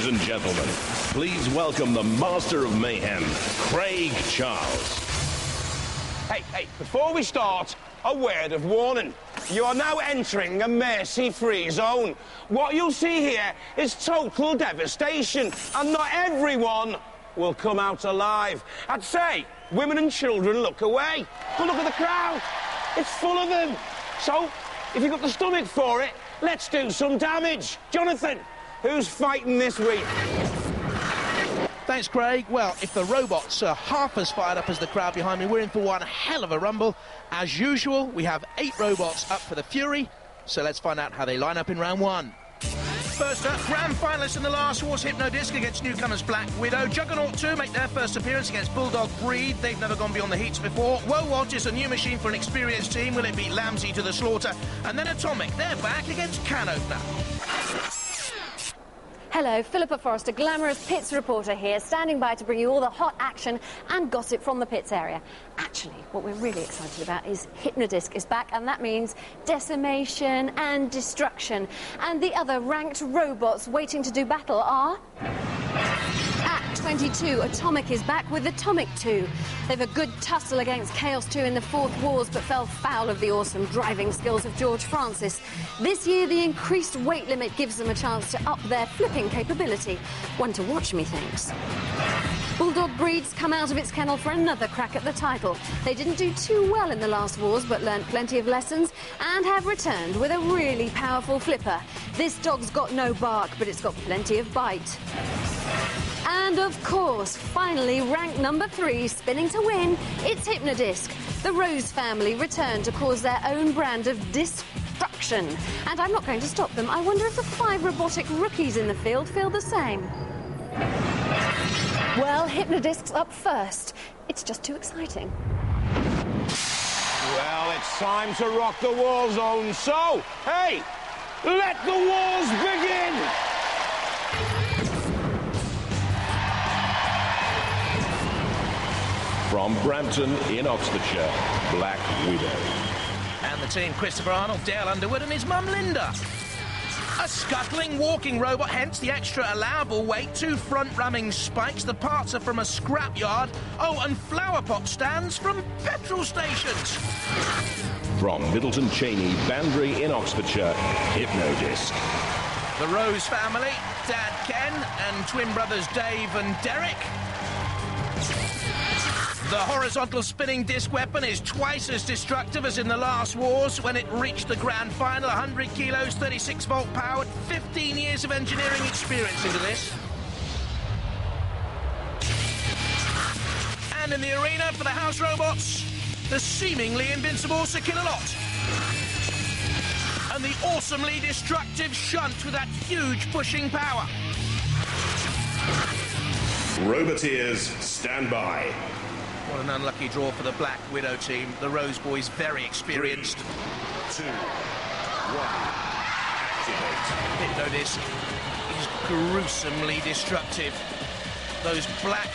Ladies and gentlemen, please welcome the master of mayhem, Craig Charles. Hey, before we start, a word of warning. You are now entering a mercy-free zone. What you'll see here is total devastation, and not everyone will come out alive. I'd say women and children look away. But look at the crowd. It's full of them. So, if you've got the stomach for it, let's do some damage. Johnathan, who's fighting this week? Thanks, Craig. Well, if the robots are half as fired up as the crowd behind me, we're in for one hell of a rumble. As usual, we have 8 robots up for the Fury, so let's find out how they line up in round 1. First up, grand finalists in the last Wars, Hypno-disc against newcomers Black Widow. Juggernot 2 make their first appearance against Bulldog Breed. They've never gone beyond the heats before. Wowot is a new machine for an experienced team. Will it beat Lambsy to the slaughter? And then Atomic, they're back against Can Opener. Hello, Phillipa Forrester, glamorous pits reporter here, standing by to bring you all the hot action and gossip from the pits area. Actually, what we're really excited about is Hypno-disc is back, and that means decimation and destruction. And the other ranked robots waiting to do battle are... At 22, Atomic is back with Atomic 2. They've a good tussle against Chaos 2 in the 4th Wars, but fell foul of the awesome driving skills of George Francis. This year, the increased weight limit gives them a chance to up their flipping capability. One to watch, methinks. Bulldog Breed's come out of its kennel for another crack at the title. They didn't do too well in the last Wars, but learned plenty of lessons and have returned with a really powerful flipper. This dog's got no bark, but it's got plenty of bite. And of course, finally, rank number 3, spinning to win, it's Hypno-disc. The Rose family return to cause their own brand of destruction. And I'm not going to stop them. I wonder if the 5 robotic rookies in the field feel the same. Well, Hypno-disc's up first. It's just too exciting. Well, it's time to rock the war zone, so, hey, let the wars begin! From Brampton in Oxfordshire, Black Widow. And the team, Christopher Arnold, Dale Underwood and his mum Linda. A scuttling walking robot, hence the extra allowable weight, 2 front-ramming spikes, the parts are from a scrapyard, oh, and flower pot stands from petrol stations. From Middleton Cheney, Banbury in Oxfordshire, Hypno-disc. The Rose family, Dad Ken and twin brothers Dave and Derek. The horizontal spinning disc weapon is twice as destructive as in the last Wars when it reached the grand final. 100 kilos, 36-volt power, 15 years of engineering experience into this. And in the arena for the house robots, the seemingly invincible Sir Killalot. And the awesomely destructive Shunt with that huge pushing power. Roboteers, stand by. What an unlucky draw for the Black Widow team. The Rose boys very experienced. 3, 2, 1, activate. Hypno-disc is gruesomely destructive. Those Black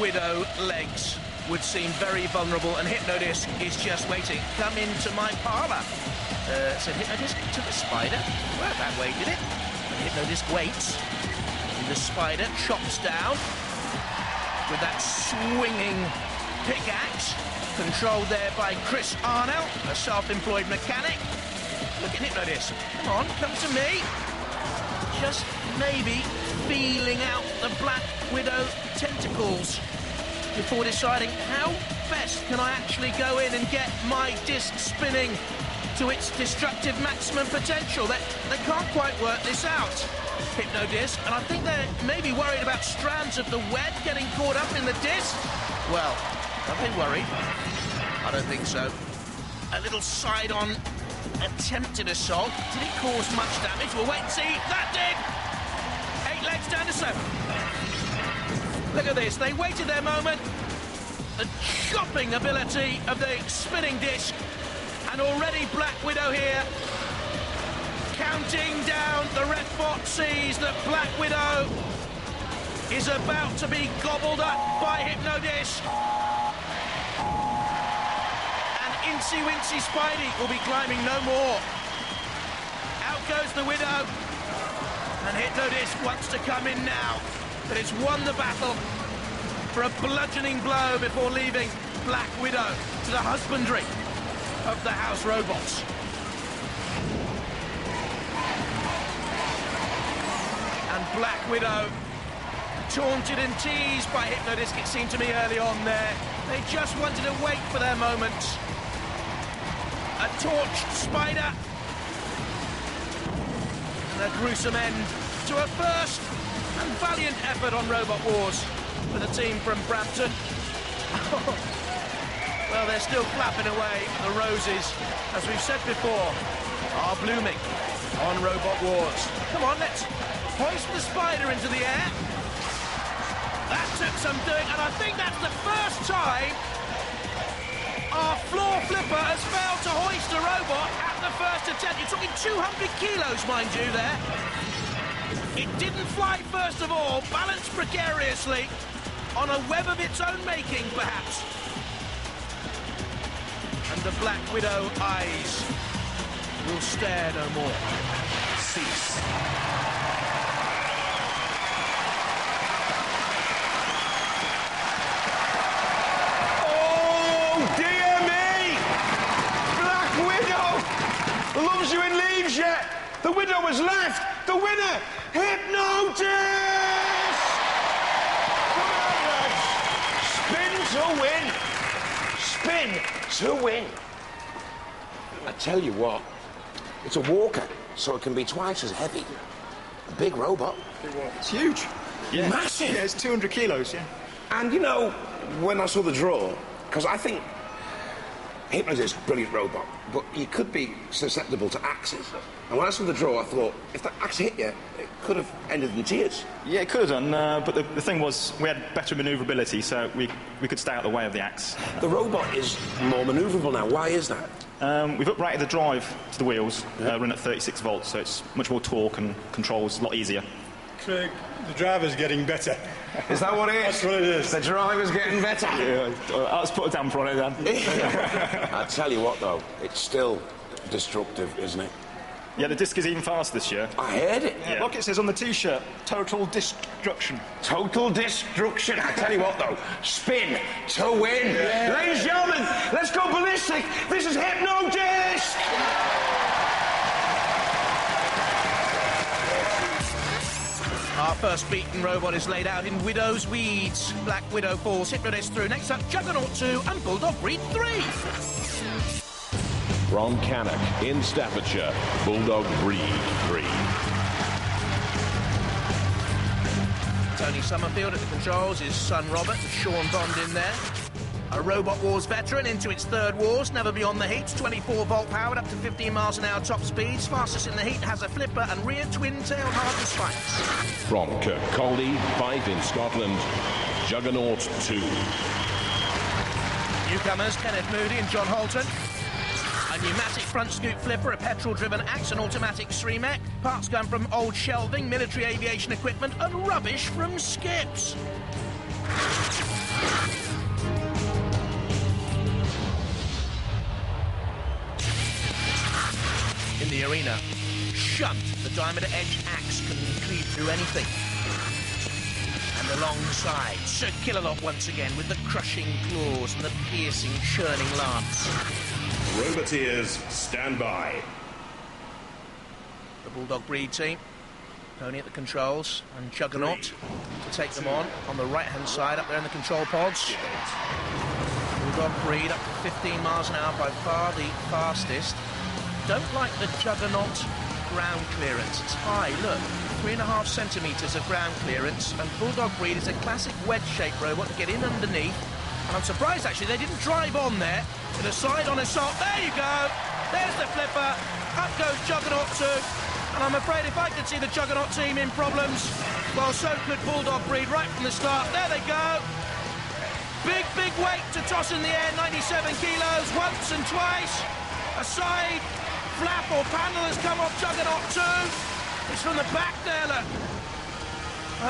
Widow legs would seem very vulnerable, and Hypno-disc is just waiting. Come into my parlour. Said Hypno-disc to the spider. Well, that way did it. And Hypno-disc waits. And the spider chops down with that swinging pickaxe, controlled there by Chris Arnell, a self-employed mechanic. Look at Hypno-disc. Come on, come to me. Just maybe feeling out the Black Widow tentacles before deciding how best can I actually go in and get my disc spinning to its destructive maximum potential. They can't quite work this out, Hypno-disc, and I think they're maybe worried about strands of the web getting caught up in the disc. Well, are they worried? I don't think so. A little side-on attempted assault. Did it cause much damage? We'll wait and see. That did! 8 legs down to 7. Look at this. They waited their moment. The chopping ability of the spinning disc. And already Black Widow here. Counting down. The ref bot sees that Black Widow is about to be gobbled up by Hypno-disc. Incy Wincy Spidey will be climbing no more. Out goes the Widow. And Hypno-disc wants to come in now, but it's won the battle for a bludgeoning blow before leaving Black Widow to the husbandry of the house robots. And Black Widow, taunted and teased by Hypno-disc, it seemed to me early on there. They just wanted to wait for their moment. A torched spider. And a gruesome end to a first and valiant effort on Robot Wars for the team from Brampton. Well, they're still flapping away. The roses, as we've said before, are blooming on Robot Wars. Come on, let's hoist the spider into the air. That took some doing, and I think that's the first time our floor flipper has failed to hoist a robot at the first attempt. You're talking 200 kilos, mind you, there. It didn't fly first of all, balanced precariously on a web of its own making, perhaps. And the Black Widow eyes will stare no more. Cease. Loves you and leaves you. The widow has left. The winner, Hypno-disc! Come on, lads. Spin to win. Spin to win. I tell you what, it's a walker, so it can be twice as heavy. A big robot. It's huge. Yeah. Massive. Yeah, it's 200 kilos, yeah. And you know, when I saw the draw, because I think Hypno-disc, brilliant robot, but you could be susceptible to axes. And when I saw the draw, I thought, if that axe hit you, it could have ended in tears. Yeah, it could have done, but the thing was, we had better manoeuvrability, so we could stay out of the way of the axe. The robot is more manoeuvrable now. Why is that? We've uprated the drive to the wheels, run at 36 volts, so it's much more torque and controls a lot easier. Craig, the driver's getting better. Is that what it is? That's what it is. The driver's getting better. Yeah, let's put a damper on it then. I tell you what, though, it's still destructive, isn't it? Yeah, the disc is even faster this year. I heard it. Yeah. Look, it says on the T-shirt, total destruction. Total destruction. I tell you what, though, spin to win. Yeah. Ladies and gentlemen, let's go ballistic. This is Hypno-disc. Our first beaten robot is laid out in Widow's Weeds. Black Widow falls, Hypno-disc through. Next up, Juggernot 2 and Bulldog Breed 3. From Cannock in Staffordshire, Bulldog Breed 3. Tony Summerfield at the controls, his son Robert, and Sean Bond in there. A Robot Wars veteran into its third wars, never beyond the heat, 24-volt powered up to 15 miles an hour top speeds, fastest in the heat, has a flipper and rear twin-tailed hardened spikes. From Kirkcaldy, Fife in Scotland, Juggernot 2. Newcomers, Kenneth Moody and John Holton. A pneumatic front scoop flipper, a petrol-driven axe, an automatic SREMEC. Parts come from old shelving, military aviation equipment, and rubbish from skips. In the arena, Shunt, the diameter-edged axe, can cleave through anything. And alongside, Sir Killalot once again with the crushing claws and the piercing, churning lance. Roboteers, stand by. The Bulldog Breed team, Tony at the controls, and Juggernot to take them on the right-hand side up there in the control pods. Bulldog Breed up to 15 miles an hour, by far the fastest. Don't like the Juggernot ground clearance. It's high, look, 3.5 centimetres of ground clearance, and Bulldog Breed is a classic wedge-shaped robot to get in underneath. And I'm surprised, actually, they didn't drive on there with a side-on assault. There you go! There's the flipper. Up goes Juggernot 2. And I'm afraid if I could see the Juggernot team in problems, well, so could Bulldog Breed right from the start. There they go. Big, big weight to toss in the air, 97 kilos, once and twice. A side flap or panel has come off Juggernot 2. It's from the back there, look.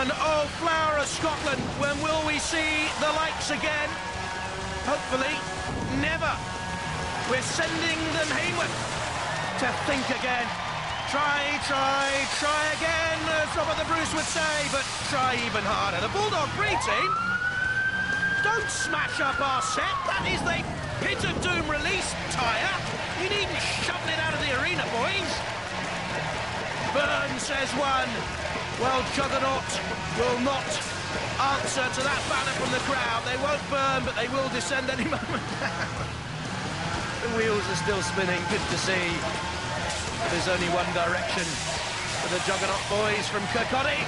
And oh, flower of Scotland, when will we see the likes again? Hopefully, never. We're sending them Hayward to think again. Try again, as Robert the Bruce would say, but try even harder. The Bulldog Breed team, don't smash up our set. That is the Pit of Doom release tyre. You needn't shovel it out of the arena, boys. Burn says one. Well, Juggernot will not answer to that banner from the crowd. They won't burn, but they will descend any moment. The wheels are still spinning. Good to see. There's only one direction for the Juggernot boys from Kirkcaldy.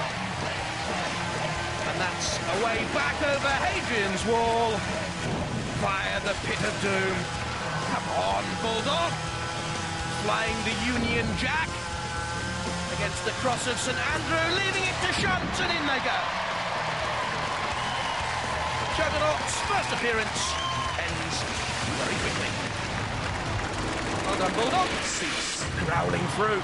And that's away back over Hadrian's Wall via the Pit of Doom. Come on, Bulldog. Flying the Union Jack against the cross of St Andrew, leaving it to shunt, and in they go. Juggernot's first appearance ends very quickly. Well done, Bulldog. Seats growling through.